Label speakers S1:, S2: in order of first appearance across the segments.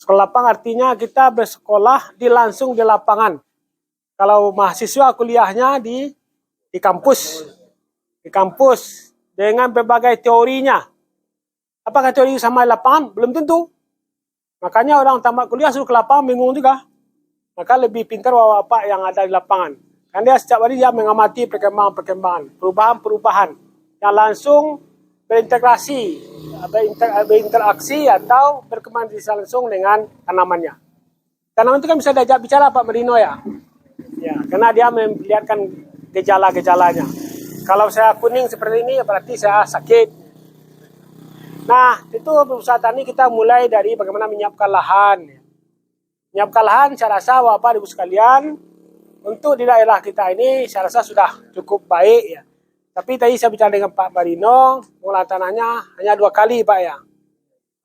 S1: Sekolah lapang artinya kita bersekolah langsung di lapangan. Kalau mahasiswa kuliahnya di kampus. Di kampus dengan berbagai teorinya. Apakah teori sama lapangan? Belum tentu. Makanya orang tamat kuliah suruh ke lapangan bingung juga. Maka lebih pintar bapak-bapak yang ada di lapangan. Karena dia setiap hari dia mengamati perkembangan, perubahan-perubahan yang langsung berintegrasi, berinteraksi atau berkembang langsung dengan tanamannya. Tanaman itu kan bisa diajak bicara Pak Marino ya. Ya, karena dia memperlihatkan gejala-gejalanya. Kalau saya kuning seperti ini berarti saya sakit. Nah, itu usaha tani kita mulai dari bagaimana menyiapkan lahan. Menyiapkan lahan saya rasa Bapak Ibu sekalian untuk di daerah kita ini saya rasa sudah cukup baik ya. Tapi tadi saya bicara dengan Pak Marino, pengolahan tanahnya hanya 2 kali Pak ya.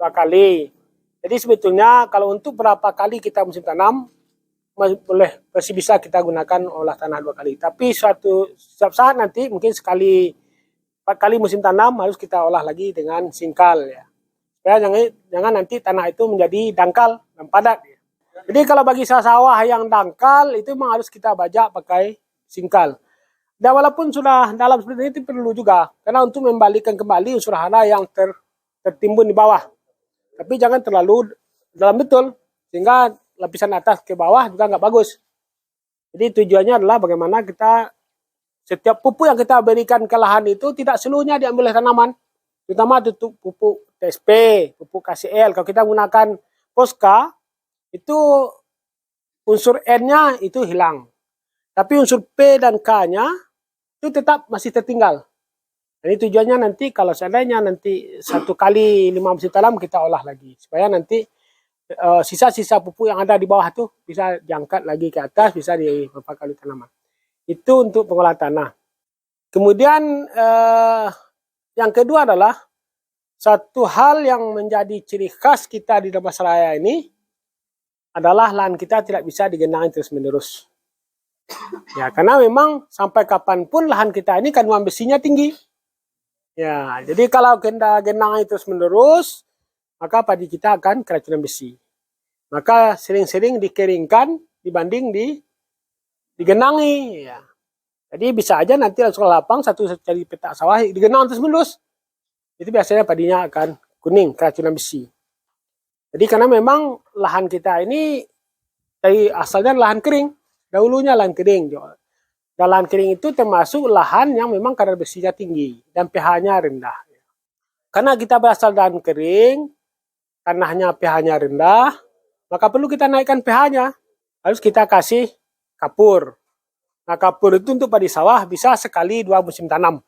S1: 2 kali. Jadi sebetulnya kalau untuk berapa kali kita musim tanam, masih bisa kita gunakan olah tanah 2 kali. Tapi setiap saat nanti mungkin 4 kali musim tanam harus kita olah lagi dengan singkal ya. Supaya jangan nanti tanah itu menjadi dangkal dan padat ya. Jadi kalau bagi sawah yang dangkal itu memang harus kita bajak pakai singkal. Dan walaupun sudah dalam seperti ini itu perlu juga karena untuk membalikan kembali unsur hara yang tertimbun di bawah. Tapi jangan terlalu dalam betul sehingga lapisan atas ke bawah juga nggak bagus. Jadi tujuannya adalah bagaimana kita setiap pupuk yang kita berikan ke lahan itu tidak seluruhnya diambil oleh tanaman. Terutama pupuk TSP, pupuk KCL. Kalau kita menggunakan Posca itu unsur N-nya itu hilang. Tapi unsur P dan K-nya itu tetap masih tertinggal. Jadi tujuannya nanti kalau seandainya nanti 1 kali 5 musim tanam kita olah lagi. Supaya nanti sisa-sisa pupuk yang ada di bawah itu bisa diangkat lagi ke atas, bisa beberapa kali tanaman. Itu untuk pengolahan tanah. Kemudian yang kedua adalah satu hal yang menjadi ciri khas kita di Damastraya ini adalah lahan kita tidak bisa digenangi terus-menerus. Ya, karena memang sampai kapanpun lahan kita ini kandungan besinya tinggi. Ya, jadi kalau kita genangi terus-menerus, maka padi kita akan keracunan besi. Maka sering-sering dikeringkan dibanding digenangi. Ya. Jadi bisa aja nanti langsung lapang satu cari petak sawah digenang terus-menerus. Itu biasanya padinya akan kuning, keracunan besi. Jadi karena memang lahan kita ini dari asalnya lahan kering, dahulunya lahan kering. Dan lahan kering itu termasuk lahan yang memang kadar besinya tinggi dan pH-nya rendah. Karena kita berasal dari kering, tanahnya pH-nya rendah, maka perlu kita naikkan pH-nya. Harus kita kasih kapur. Nah, kapur itu untuk padi sawah bisa sekali 2 musim tanam.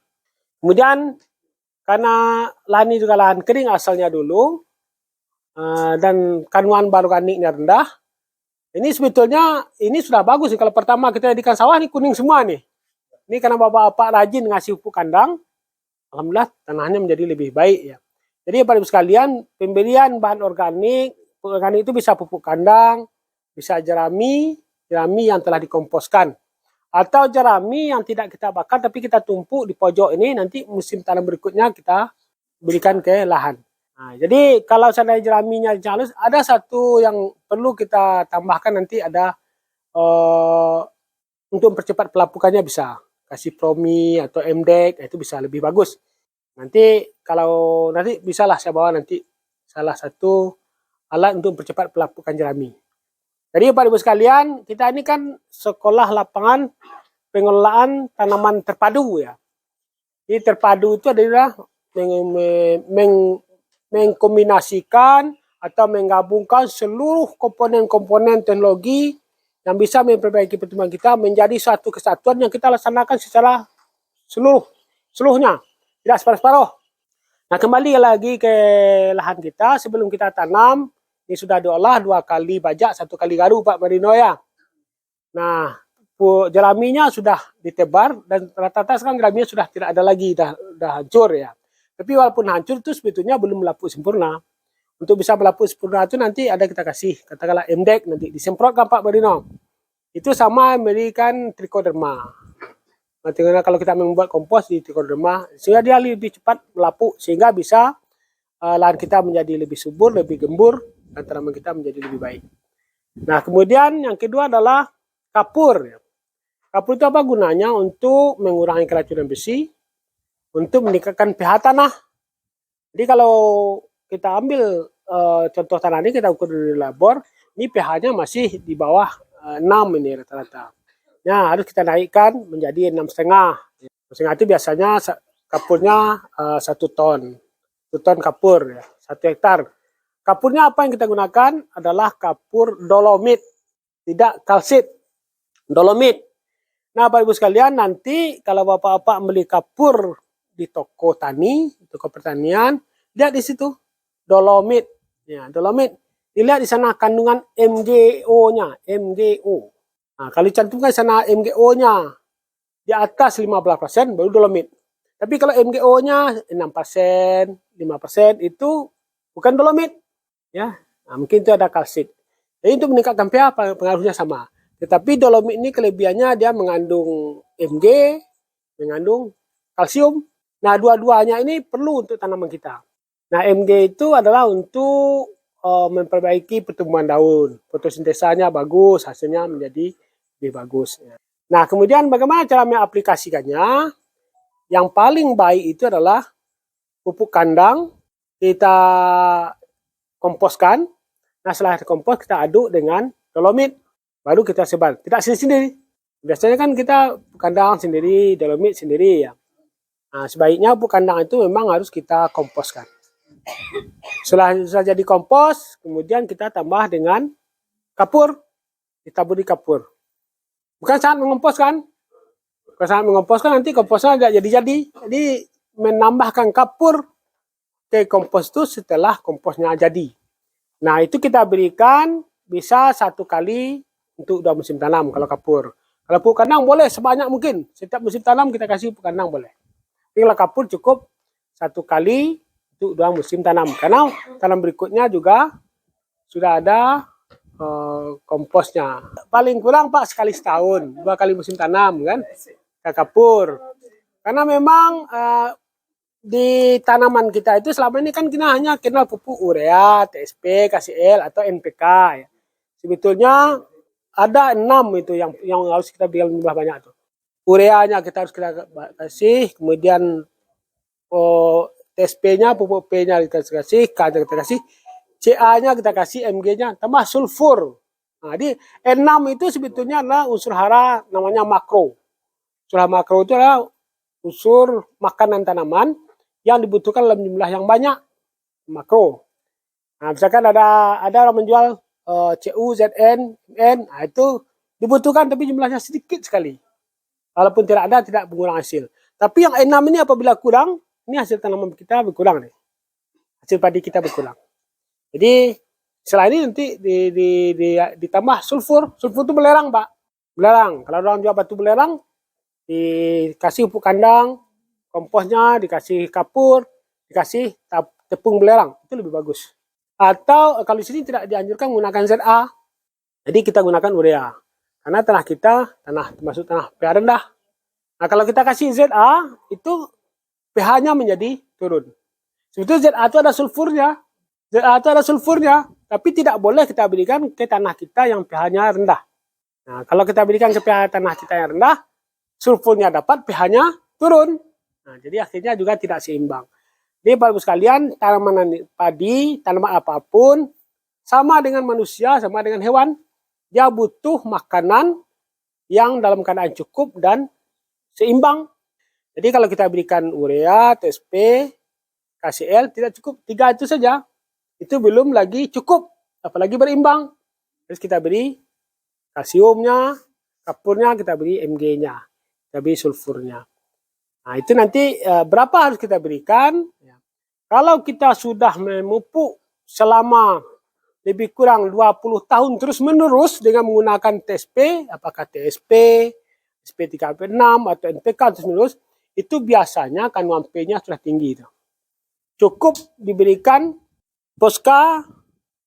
S1: Kemudian karena lahan ini juga lahan kering asalnya dulu, dan kandungan organiknya rendah, ini sebetulnya ini sudah bagus nih. Kalau pertama kita jadikan sawah ini kuning semua nih. Ini karena bapak-bapak rajin ngasih pupuk kandang, alhamdulillah tanahnya menjadi lebih baik ya. Jadi Bapak Ibu sekalian, pembelian bahan organik, pupuk organik itu bisa pupuk kandang, bisa jerami yang telah dikomposkan, atau jerami yang tidak kita bakar tapi kita tumpuk di pojok ini, nanti musim tanam berikutnya kita berikan ke lahan. Nah, jadi kalau seandainya jeraminya halus, ada satu yang perlu kita tambahkan nanti ada untuk mempercepat pelapukannya bisa kasih Promi atau MDEC, itu bisa lebih bagus. Nanti kalau nanti bisalah saya bawa nanti salah satu alat untuk mempercepat pelapukan jerami. Jadi Bapak Ibu sekalian, kita ini kan sekolah lapangan pengelolaan tanaman terpadu ya. Jadi terpadu itu adalah mengkombinasikan atau menggabungkan seluruh komponen-komponen teknologi yang bisa memperbaiki pertumbuhan kita menjadi satu kesatuan yang kita laksanakan secara seluruhnya, tidak separuh-separuh. Nah, kembali lagi ke lahan kita sebelum kita tanam, ini sudah diolah 2 kali bajak, 1 kali garu Pak Marino ya. Nah, jeraminya sudah ditebar dan rata-rata sekarang jeraminya sudah tidak ada lagi, sudah hancur ya. Tapi walaupun hancur itu sebetulnya belum melapuk sempurna. Untuk bisa melapuk sempurna itu nanti ada kita kasih, katakanlah MDEC nanti disemprotkan Pak Marino. Itu sama memberikan trichoderma. Nanti kalau kita membuat kompos di trichoderma, sehingga dia lebih cepat melapuk, sehingga bisa lahan kita menjadi lebih subur, lebih gembur, dan tanaman kita menjadi lebih baik. Nah, kemudian yang kedua adalah kapur. Kapur itu apa gunanya? Untuk mengurangi keracunan besi, untuk meningkatkan pH tanah. Jadi kalau kita ambil contoh tanah ini, kita ukur di labor, ini pH-nya masih di bawah 6 ini rata-rata. Nah, harus kita naikkan menjadi 6,5. 6,5 itu biasanya kapurnya 1 ton. 1 ton kapur, ya, 1 hektar. Kapurnya apa yang kita gunakan? Adalah kapur dolomit, tidak kalsit. Dolomit. Nah, Bapak Ibu sekalian, nanti kalau Bapak-Bapak beli kapur di toko tani, toko pertanian, lihat di situ dolomit. Ya, dolomit. Dilihat di sana kandungan MgO-nya, MgO. Nah, kalau dicantumkan di sana MgO-nya di atas 15% baru dolomit. Tapi kalau MgO-nya 6%, 5% itu bukan dolomit. Ya, nah, mungkin itu ada kalsit. Jadi untuk meningkatkan pH pengaruhnya sama. Tetapi dolomit ini kelebihannya dia mengandung Mg, mengandung kalsium. Nah, dua-duanya ini perlu untuk tanaman kita. Nah, Mg itu adalah untuk memperbaiki pertumbuhan daun. Fotosintesanya bagus, hasilnya menjadi lebih bagus. Nah, kemudian bagaimana cara mengaplikasikannya? Yang paling baik itu adalah pupuk kandang, kita komposkan. Nah, setelah kompos kita aduk dengan dolomit, baru kita sebar. Tidak sendiri-sendiri. Biasanya kan kita kandang sendiri, dolomit sendiri ya. Nah, sebaiknya pupuk kandang itu memang harus kita komposkan. Setelah jadi kompos, kemudian kita tambah dengan kapur, ditaburi kapur. Bukan saat mengompos kan? Kalau saat mengompos kan nanti komposnya tidak jadi-jadi. Jadi menambahkan kapur ke kompos itu setelah komposnya jadi. Nah, itu kita berikan bisa 1 kali untuk 2 musim tanam kalau kapur. Kalau pupuk kandang boleh sebanyak mungkin. Setiap musim tanam kita kasih pupuk kandang boleh. Tapi kalau kapur cukup 1 kali untuk 2 musim tanam. Karena tanam berikutnya juga sudah ada komposnya. Paling kurang Pak sekali setahun, 2 kali musim tanam kan, kapur. Karena memang di tanaman kita itu selama ini kan kita hanya kenal pupuk urea, TSP, KCL atau NPK. Ya. Sebetulnya ada 6 itu yang harus kita berikan jumlah banyak tuh. Ureanya kita harus kita kasih, kemudian TSP-nya, pupuk P-nya kita kasih, K-nya kita kasih, CA-nya kita kasih, Mg-nya, tambah sulfur. Nah, di N6 itu sebetulnya adalah unsur hara namanya makro. Unsur hara makro itu adalah unsur makanan tanaman yang dibutuhkan dalam jumlah yang banyak, makro. Nah, misalkan ada orang menjual CU, ZN, N, nah itu dibutuhkan tapi jumlahnya sedikit sekali. Walaupun tidak ada, tidak mengulang hasil. Tapi yang N6 ini apabila kurang, ini hasil tanaman kita berkurang nih. Hasil padi kita berkurang. Jadi setelah ini nanti ditambah sulfur. Sulfur itu belerang, Pak. Belerang. Kalau orang jual batu belerang, dikasih pupuk kandang, komposnya, dikasih kapur, dikasih tepung belerang. Itu lebih bagus. Atau kalau di sini tidak dianjurkan menggunakan ZA. Jadi kita gunakan urea. Karena tanah kita, termasuk tanah pH rendah. Nah, kalau kita kasih ZA, itu pH-nya menjadi turun. Sebetulnya ZA itu ada sulfurnya. ZA itu ada sulfurnya. Tapi tidak boleh kita berikan ke tanah kita yang pH-nya rendah. Nah, kalau kita berikan ke pH tanah kita yang rendah, sulfurnya dapat, pH-nya turun. Nah, jadi akhirnya juga tidak seimbang. Jadi Bapak Ibu sekalian, tanaman padi, tanaman apapun, sama dengan manusia, sama dengan hewan, dia butuh makanan yang dalam keadaan cukup dan seimbang. Jadi kalau kita berikan urea, TSP, KCL, tidak cukup. 3 itu saja. Itu belum lagi cukup, apalagi berimbang. Terus kita beri kalsiumnya, kapurnya, kita beri Mg-nya, kita beri sulfurnya. Nah, itu nanti berapa harus kita berikan. Kalau kita sudah memupuk selama lebih kurang 20 tahun terus menerus dengan menggunakan TSP, apakah TSP, SP3P6 atau NPK terus menerus, itu biasanya kandungan P-nya sudah tinggi. Cukup diberikan Posca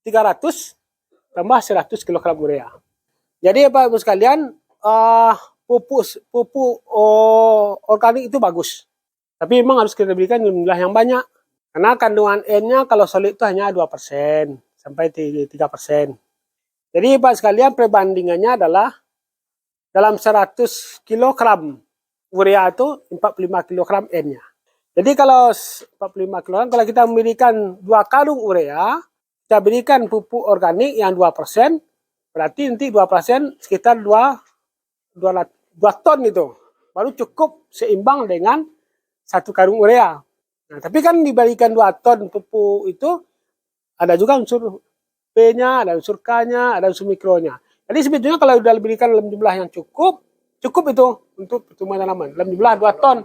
S1: 300 tambah 100 kg urea. Jadi Bapak Ibu sekalian, pupuk organik itu bagus. Tapi memang harus kita berikan jumlah yang banyak. Karena kandungan N-nya kalau solid itu hanya 2%. sampai 3%. Jadi Pak sekalian, perbandingannya adalah dalam 100 kilogram urea itu 45 kilogram N-nya. Jadi kalau 45 kilogram, kalau kita memberikan 2 karung urea, kita berikan pupuk organik yang 2%, berarti nanti 2% sekitar 2 ton itu. Baru cukup seimbang dengan 1 karung urea. Nah, tapi kan diberikan 2 ton pupuk itu, ada juga unsur P-nya, ada unsur K-nya, ada unsur mikronya. Jadi sebetulnya kalau sudah diberikan dalam jumlah yang cukup itu untuk pertumbuhan tanaman. Dalam jumlah 2 ton.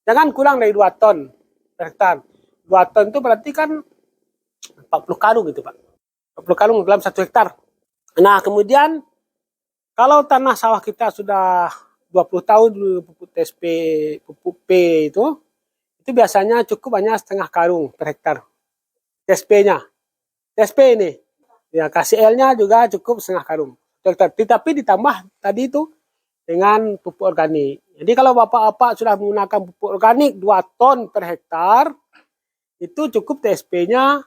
S1: Jangan kurang dari 2 ton per hektar. 2 ton itu berarti kan 40 karung gitu Pak. 40 karung dalam 1 hektar. Nah kemudian kalau tanah sawah kita sudah 20 tahun pupuk TSP, pupuk P itu biasanya cukup hanya setengah karung per hektar. TSP-nya. TSP ini. Ya, KCL-nya juga cukup setengah karung. Tapi ditambah tadi itu dengan pupuk organik. Jadi kalau Bapak-Bapak sudah menggunakan pupuk organik 2 ton per hektar, itu cukup TSP-nya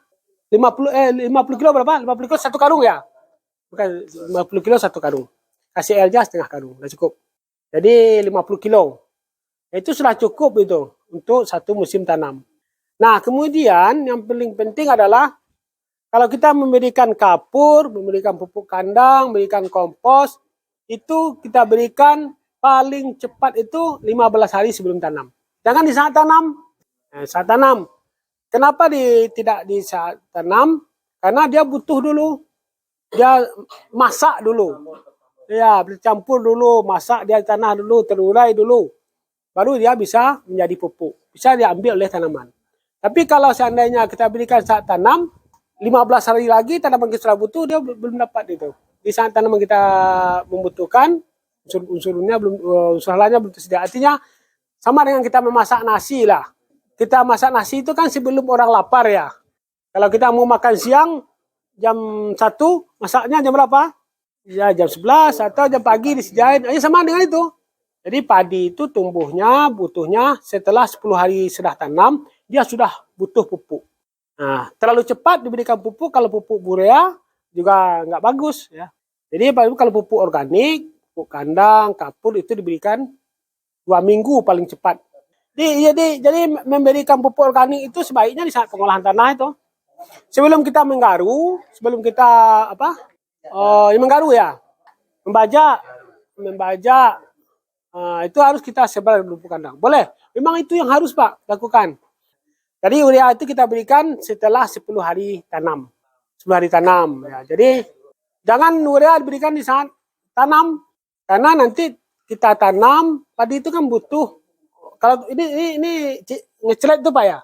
S1: 50 kilo berapa? 50 kilo 1 karung ya? Bukan 50 kilo 1 karung. KCL-nya setengah karung, sudah cukup. Jadi 50 kilo. Itu sudah cukup itu untuk 1 musim tanam. Nah, kemudian yang paling penting adalah kalau kita memberikan kapur, memberikan pupuk kandang, memberikan kompos, itu kita berikan paling cepat itu 15 hari sebelum tanam. Jangan di saat tanam. Saat tanam. Kenapa tidak di saat tanam? Karena dia butuh dulu. Dia masak dulu. Ya, bercampur dulu, masak dia tanah dulu, terurai dulu. Baru dia bisa menjadi pupuk. Bisa diambil oleh tanaman. Tapi kalau seandainya kita berikan saat tanam, 15 hari lagi tanaman kita sudah butuh, dia belum dapat itu. Di saat tanaman kita membutuhkan, unsur-unsurnya belum, unsur lainnya belum tersedia. Artinya sama dengan kita memasak nasi lah. Kita masak nasi itu kan sebelum orang lapar ya. Kalau kita mau makan siang, jam 1, masaknya jam berapa? Ya jam 11 atau jam pagi disediain. Sama dengan itu. Jadi padi itu butuhnya setelah 10 hari sudah tanam, dia sudah butuh pupuk. Nah, terlalu cepat diberikan pupuk, kalau pupuk urea juga nggak bagus ya. Jadi kalau pupuk organik, pupuk kandang, kapur itu diberikan 2 minggu paling cepat. Jadi memberikan pupuk organik itu sebaiknya di saat pengolahan tanah itu. Sebelum kita menggaru, menggaru ya, membajak, itu harus kita sebar pupuk kandang. Boleh, memang itu yang harus Pak lakukan. Jadi urea itu kita berikan setelah 10 hari tanam. 10 hari tanam. Ya. Jadi jangan urea diberikan di saat tanam. Karena nanti kita tanam, padi itu kan butuh. Kalau ini ngecret itu Pak ya.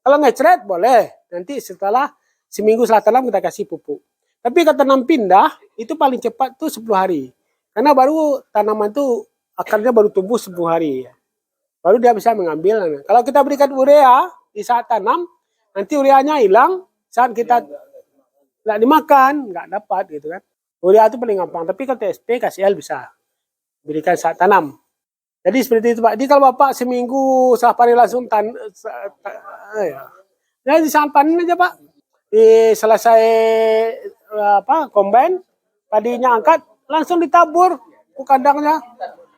S1: Kalau ngecret boleh. Nanti setelah seminggu setelah tanam kita kasih pupuk. Tapi kalau tanam pindah, itu paling cepat tuh 10 hari. Karena baru tanaman itu akarnya baru tumbuh 10 hari. Baru dia bisa mengambil. Kalau kita berikan urea di saat tanam, nanti ureanya hilang, saat kita nggak dimakan, nggak dapat gitu kan. Urea itu paling gampang, tapi kalau TSP, KCL bisa berikan saat tanam. Jadi seperti itu Pak. Jadi kalau Bapak seminggu setelah panen langsung ya di saat panen aja Pak. Selesai combine, padinya angkat, langsung ditabur pupuk kandangnya.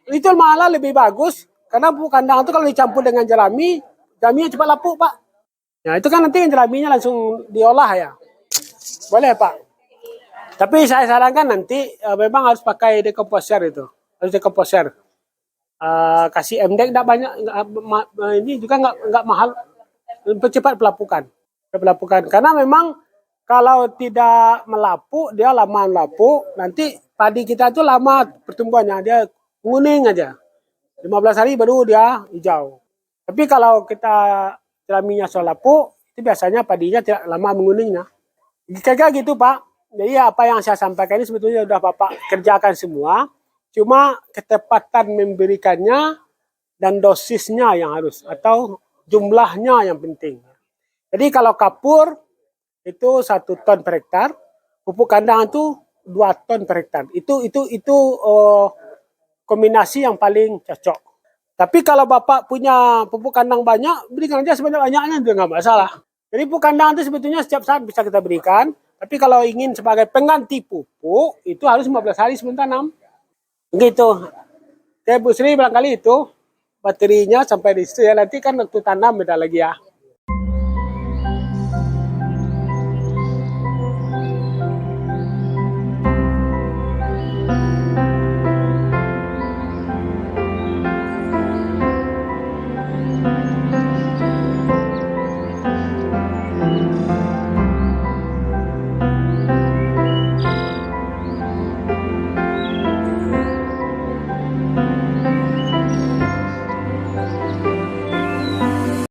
S1: Itu malah lebih bagus, karena pupuk kandang itu kalau dicampur dengan jerami, jeraminya cepat lapuk Pak. Ya itu kan nanti jeraminya langsung diolah ya. Boleh Pak. Tapi saya sarankan nanti memang harus pakai dekomposer itu. Harus dekomposer. Kasih MDEK enggak banyak, ini juga enggak mahal. Percepat pelapukan. Karena memang kalau tidak melapuk, dia lama melapuk, nanti padi kita itu lama pertumbuhannya, dia kuning aja. 15 hari baru dia hijau. Tapi kalau kita jeraminya sudah lapuk, itu biasanya padinya tidak lama menguningnya. Kira-kira gitu Pak. Jadi apa yang saya sampaikan ini sebetulnya sudah Bapak kerjakan semua. Cuma ketepatan memberikannya dan dosisnya yang harus, atau jumlahnya yang penting. Jadi kalau kapur itu 1 ton per hektar, pupuk kandang itu 2 ton per hektar. Itu kombinasi yang paling cocok. Tapi kalau Bapak punya pupuk kandang banyak, berikan aja sebanyak-banyaknya juga nggak masalah. Jadi pupuk kandang itu sebetulnya setiap saat bisa kita berikan. Tapi kalau ingin sebagai pengganti pupuk, itu harus 15 hari sebelum tanam. Begitu. Kayak Bu Sri barangkali itu baterinya sampai di situ ya. Nanti kan waktu tanam beda lagi ya.